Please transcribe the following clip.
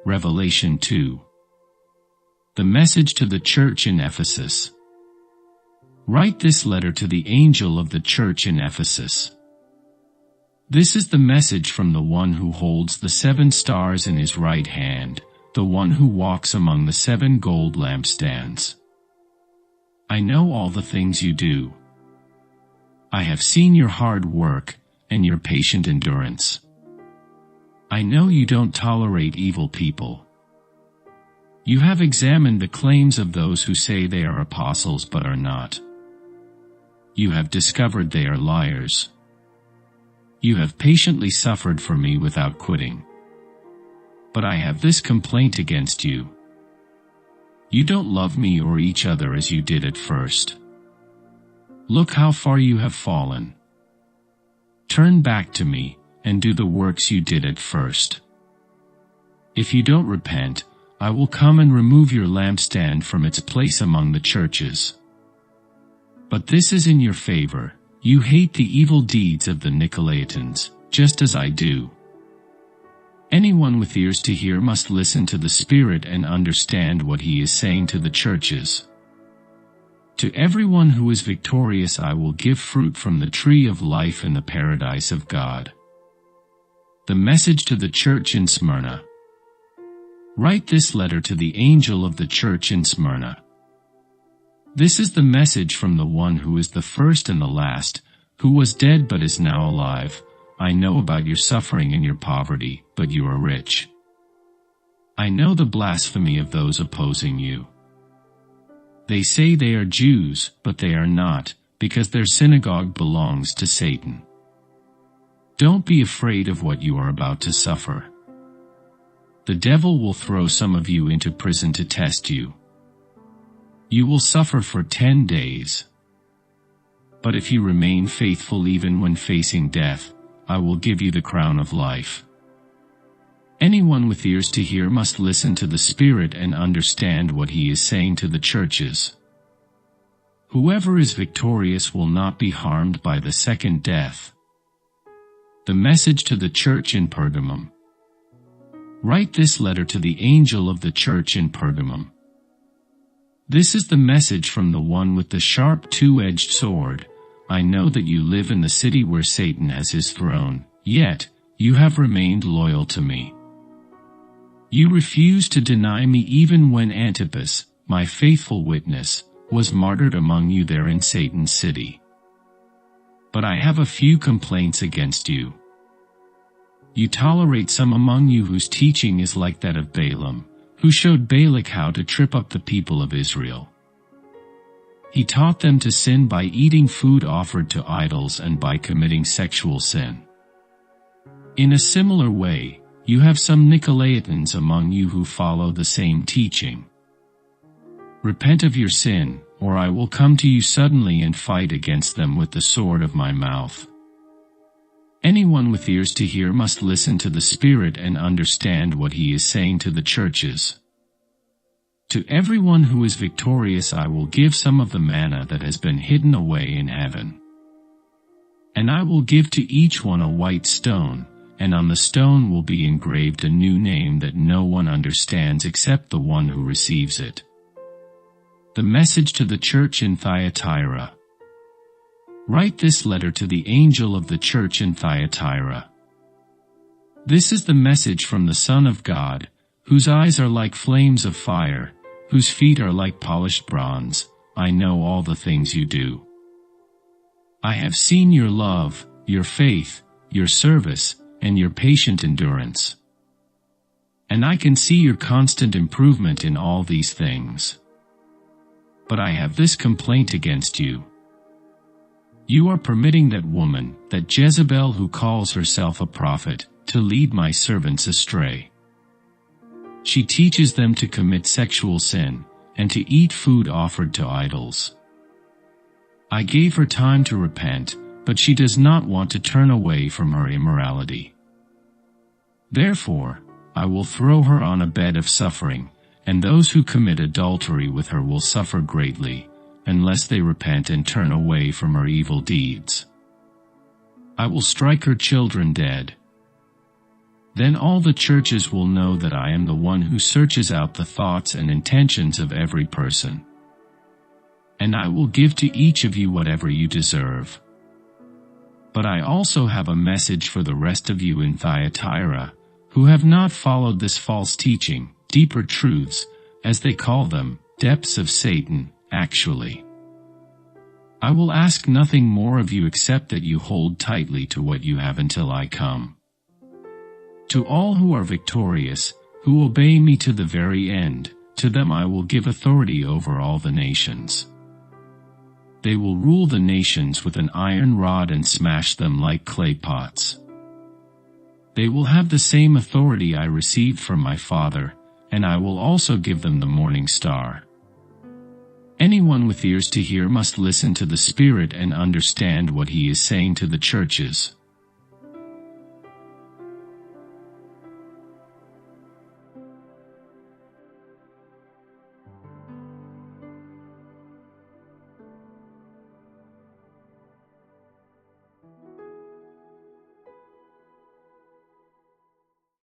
Revelation 2. The message to the church in Ephesus. Write this letter to the angel of the church in Ephesus. This is the message from the one who holds the 7 stars in his right hand, the one who walks among the 7 gold lampstands. I know all the things you do. I have seen your hard work and your patient endurance. I know you don't tolerate evil people. You have examined the claims of those who say they are apostles but are not. You have discovered they are liars. You have patiently suffered for me without quitting. But I have this complaint against you. You don't love me or each other as you did at first. Look how far you have fallen. Turn back to me and do the works you did at first. If you don't repent, I will come and remove your lampstand from its place among the churches. But this is in your favor: you hate the evil deeds of the Nicolaitans, just as I do. Anyone with ears to hear must listen to the Spirit and understand what he is saying to the churches. To everyone who is victorious I will give fruit from the tree of life in the paradise of God. The message to the church in Smyrna. Write this letter to the angel of the church in Smyrna. This is the message from the one who is the first and the last, who was dead but is now alive. I know about your suffering and your poverty, but you are rich. I know the blasphemy of those opposing you. They say they are Jews, but they are not, because their synagogue belongs to Satan. Don't be afraid of what you are about to suffer. The devil will throw some of you into prison to test you. You will suffer for 10 days. But if you remain faithful even when facing death, I will give you the crown of life. Anyone with ears to hear must listen to the Spirit and understand what he is saying to the churches. Whoever is victorious will not be harmed by the second death. The message to the church in Pergamum. Write this letter to the angel of the church in Pergamum. This is the message from the one with the sharp 2-edged sword. I know that you live in the city where Satan has his throne, yet you have remained loyal to me. You refused to deny me even when Antipas, my faithful witness, was martyred among you there in Satan's city. But I have a few complaints against you. You tolerate some among you whose teaching is like that of Balaam, who showed Balak how to trip up the people of Israel. He taught them to sin by eating food offered to idols and by committing sexual sin. In a similar way, you have some Nicolaitans among you who follow the same teaching. Repent of your sin, or I will come to you suddenly and fight against them with the sword of my mouth. Anyone with ears to hear must listen to the Spirit and understand what he is saying to the churches. To everyone who is victorious I will give some of the manna that has been hidden away in heaven. And I will give to each one a white stone, and on the stone will be engraved a new name that no one understands except the one who receives it. The message to the church in Thyatira. Write this letter to the angel of the church in Thyatira. This is the message from the Son of God, whose eyes are like flames of fire, whose feet are like polished bronze. I know all the things you do. I have seen your love, your faith, your service, and your patient endurance. And I can see your constant improvement in all these things. But I have this complaint against you. You are permitting that woman, that Jezebel who calls herself a prophet, to lead my servants astray. She teaches them to commit sexual sin, and to eat food offered to idols. I gave her time to repent, but she does not want to turn away from her immorality. Therefore, I will throw her on a bed of suffering, and those who commit adultery with her will suffer greatly, unless they repent and turn away from her evil deeds. I will strike her children dead. Then all the churches will know that I am the one who searches out the thoughts and intentions of every person. And I will give to each of you whatever you deserve. But I also have a message for the rest of you in Thyatira, who have not followed this false teaching, deeper truths, as they call them, depths of Satan, actually. I will ask nothing more of you except that you hold tightly to what you have until I come. To all who are victorious, who obey me to the very end, to them I will give authority over all the nations. They will rule the nations with an iron rod and smash them like clay pots. They will have the same authority I received from my Father, and I will also give them the morning star. Anyone with ears to hear must listen to the Spirit and understand what he is saying to the churches.